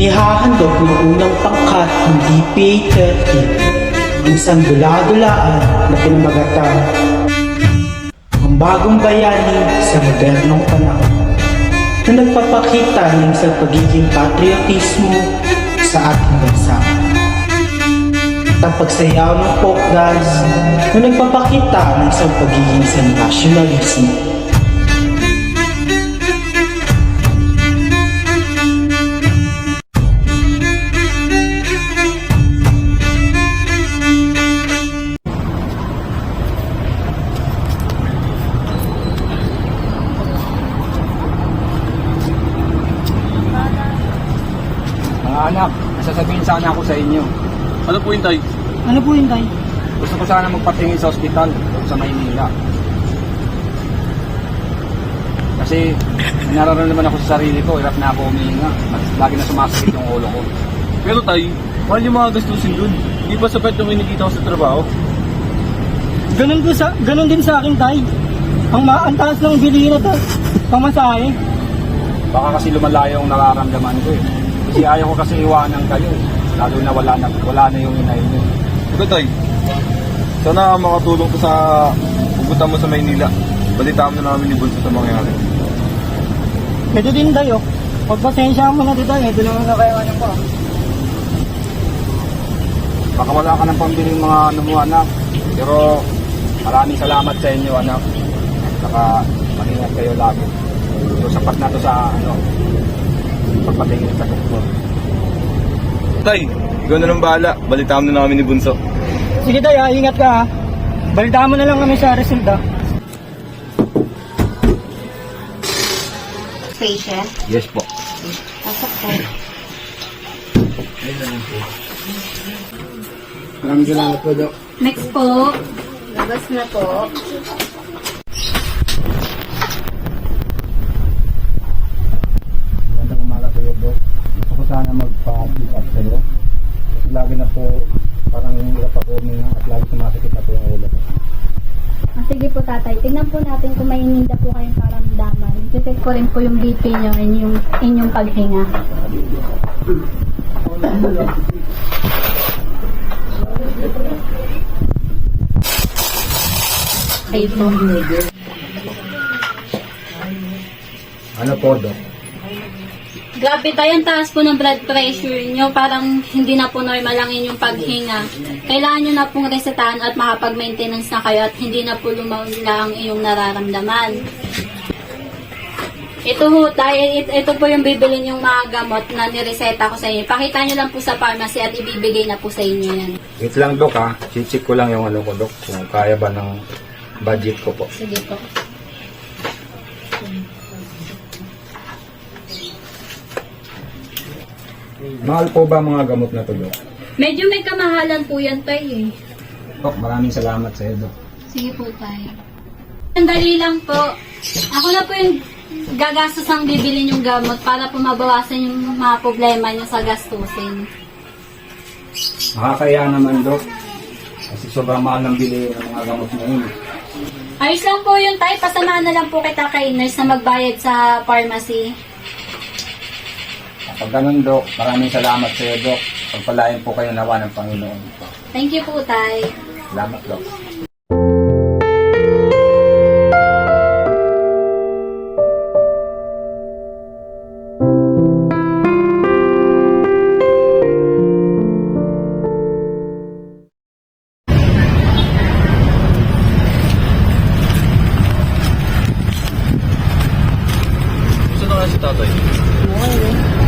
Inihahandog ng unang pangkat ng DPA-30 ang isang dula-dulaan na pinamagatan ang bagong bayani sa modernong panahon na nagpapakita ng isang pagiging patriotismo sa ating bansa. At ang pagsayaw ng folk dance na nagpapakita ng isang pagiging sa nationalismo. Anak, sasabihin sana ako sa inyo. Ano po yun, Tay? Ano po yun, Tay? Gusto ko sana magpatingin sa ospital sa Maynila. Kasi nararamdaman ako sa sarili ko, hirap na ako humihinga. Lagi na sumasakit yung ulo ko. Pero, Tay, mahal yung mga gastusin dun. Hindi ba sapat yung kinikita ko sa trabaho? Ganun din sa akin, Tay. Ang taas ng bilihin na pamasahe. Baka kasi lumalayo ang nararamdaman ko eh. Kasi ayaw ko kasi iwanan kayo eh. Lalo na wala na yung inay niyo. Ito, Tay. Sana makatulong ko sa pupunta mo sa Maynila. Balitaan mo na namin ni Bunso sa mangyayari. Ito din, Tay, oh. Pagpasensya mo na dito, ito lang ang nakayawanan ko. Baka wala ka ng pambiling mga ano mo, anak. Pero maraming salamat sa inyo, anak. Saka mag-ingat kayo lagi. So sapat na to sa pagpatingin sa doktor. Tay, ikaw na lang bahala. Balitaan mo na namin ni Bunso. Sige, Tay, ingat ka, ha. Balitaan mo na lang kami sa resulta. Patient? Yes po. Pasok po. Maraming salamat po, Dok. Next po. Labas na po. Magandang umaga sa iyo, Dok. Gusto ko sana magpa-pick up sa iyo. Kasi lagi na po parang hirap ako huminga at lagi sumasakit na po yung ulo ko. Sige po, tatay. Tingnan po natin kung may ininda po kayong karamdaman. Check ko rin po yung BP nyo and yung inyong paghinga. Ay po. Ano po, Dok? Grabe tayo, ang taas po ng blood pressure nyo. Parang hindi na po normal ang inyong paghinga. Kailangan nyo na pong resetahan at makapag-maintenance na kayo at hindi na po lumawala ang iyong nararamdaman. Ito ho, ito po yung bibili yung mga gamot na nireseta ko sa inyo. Pakita nyo lang po sa pharmacy at ibibigay na po sa inyo yan. Wait lang, Dok, ha. Check ko lang yung ano ko, Dok. Kung kaya ba ng budget ko po. Sige po. Mahal po ba mga gamot na to, Dok? Medyo may kamahalan po yan tayo eh. Dok, maraming salamat sa iyo, Dok. Sige po tayo. Sandali lang po. Ako na po yung gagastos ang bibili yung gamot para po mabawasan yung mga problema nyo sa gastusin. Makakaya naman, Dok. Kasi sobrang mahal ng bili ng mga gamot ngayon. Ayos lang po yun tayo. Pasamahan na lang po kita kay nurse na magbayad sa pharmacy. Pag ganun, Dok, maraming salamat sa iyo, Dok. Pagpalain po kayo nawa ng Panginoon. Thank you po tayo. Salamat, Dok. Gusto na nga si tatay.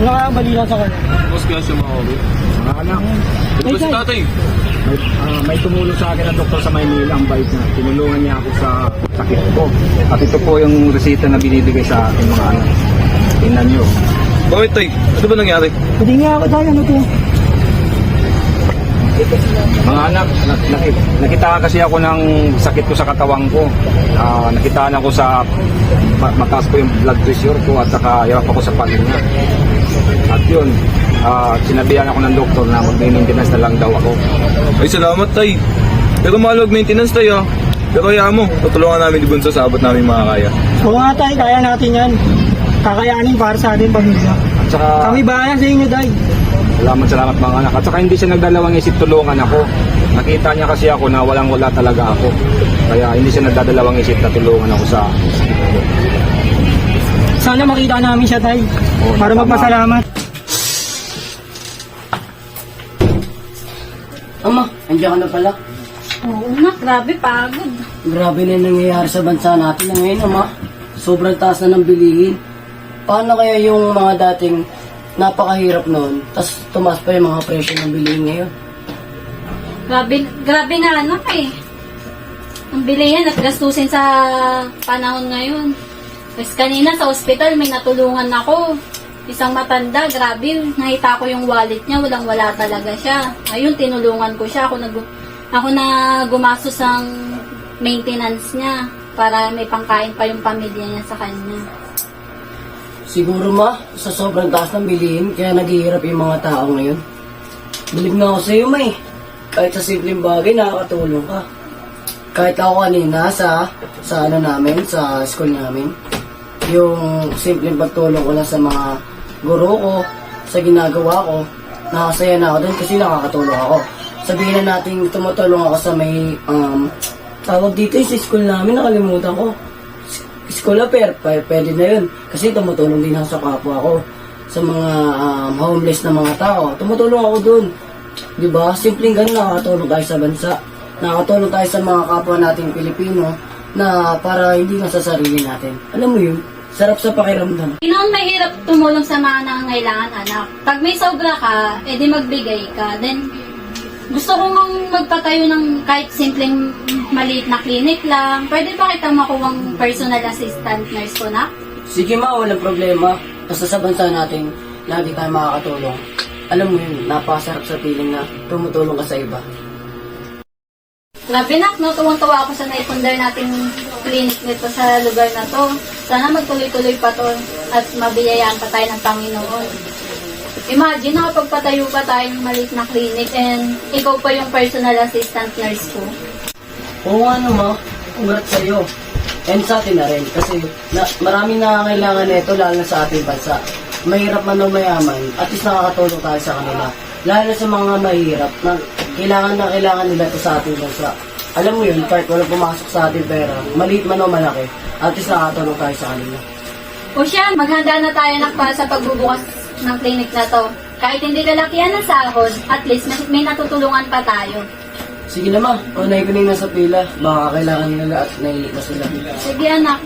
Nakakabalila sa kanya. Mas kaya siya makakawin. Mga anak, Ito ba si tatay? may tumulong sa akin ang doktor sa Maynila, ang bait na. Tinulungan niya ako sa sakit ko. At ito po yung resita na binibigay sa akin mga anak. Tingnan niyo. Bakit, Tay? Ano ba nangyari? Hindi nga ako tayo, ano to? Mga anak, nakita kasi ako ng sakit ko sa katawan ko. Nakitaan ako sa mataas ko yung blood pressure ko at saka hirap ako sa paghinga. At yun, sinabihan ako ng doktor na mag-maintenance na lang daw ako. Ay, salamat, Tay. Pero mahal mag-maintenance, Tay, ha? Pero hayaan mo, tutulungan namin ni Bunso sa abot namin makakaya. Oo nga tayo, kaya natin yan. Kakayanin para sa ating pamilya. At saka Kami bahala sa inyo, Day. salamat mga anak. At saka hindi siya nagdalawang isip tulungan ako. Nakita niya kasi ako na walang-wala talaga ako. Kaya hindi siya nagdadalawang isip na tulungan ako sa hospital. Sana makita namin siya, Day. Oo, Para tama. magpasalamat. Ama, andiyan ka na pala. Oo na, grabe pagod. Grabe na yung nangyayari sa bansa natin na ngayon, ama. Sobrang taas na ng bilihin. Paano kaya yung mga dating napakahirap noon, tas tumaas pa yung mga presyo ng bilihin ngayon? Grabe nga anak eh. Ang bilihin at gastusin sa panahon ngayon. Tapos kanina sa ospital may natulungan ako. Isang matanda, grabe, nakita ko yung wallet niya, walang-wala talaga siya. Ayun, tinulungan ko siya. Ako na gumastos ang maintenance niya para may pangkain pa yung pamilya niya sa kanya. Siguro, ma, sa sobrang taas ng bilihin, kaya naghihirap yung mga tao ngayon. Bilib na ako sa'yo, ma eh. Kahit sa simpleng bagay, nakakatulong ka. Kahit ako kanina sa ano namin, sa school namin, yung simpleng pagtulong ko lang sa mga guro ko, sa ginagawa ko, nakasaya na ako doon kasi nakakatulong ako. Sabihin na natin tumutulong ako sa may, tawag dito yung sa school namin, nakalimutan ko. School affair, pwede na yun. Kasi tumutulong din ako sa kapwa ko. Sa mga homeless na mga tao, tumutulong ako doon. Diba? Simpleng ganun, nakakatulong tayo sa bansa. Nakakatulong tayo sa mga kapwa nating Pilipino na para hindi nga sa sarili natin. Alam mo yun? Sarap sa pakiramdam. Hindi naman mahirap tumulong sa mga nangangailangan, anak. Pag may sobra ka, edi magbigay ka. Then, gusto ko ngang magpatayo ng kahit simpleng maliit na clinic lang. Pwede ba kita makuwang personal assistant nurse ko na? Sige ma, walang problema. Basta sa bansa natin, lagi tayo makakatulong. Alam mo yun, napakasarap sa feeling na tumutulong ka sa iba. Grabe nak, no? Tuwang-tuwa ako sa naipundar nating clinic nito sa lugar na to. Sana magtuloy-tuloy pa to at mabiyayaan pa tayo ng Panginoon. Imagine, nakapagpatayo pa tayo ng maliit na clinic and ikaw pa yung personal assistant nurse ko. Oo nga naman, congrats sa'yo. And sa atin na rin, kasi maraming nakakailangan nito lalo na sa ating bansa. Mahirap man o mayaman, at least nakakatulong tayo sa kanila. Lalo na sa mga mahirap, na kailangan nila ito sa ating bansa. Alam mo yun, kahit wala pumasok sa ating pera, maliit man o malaki, at least nakakatulong tayo sa kanila. O siya, maghanda na tayo nak para sa pagbubukas ng clinic na to. Kahit hindi lalakihan ng sahod, at least may natutulungan pa tayo. Sige naman, unay ko na yung nasa pila, baka kailangan nila at naiiwas sila. Sige anak,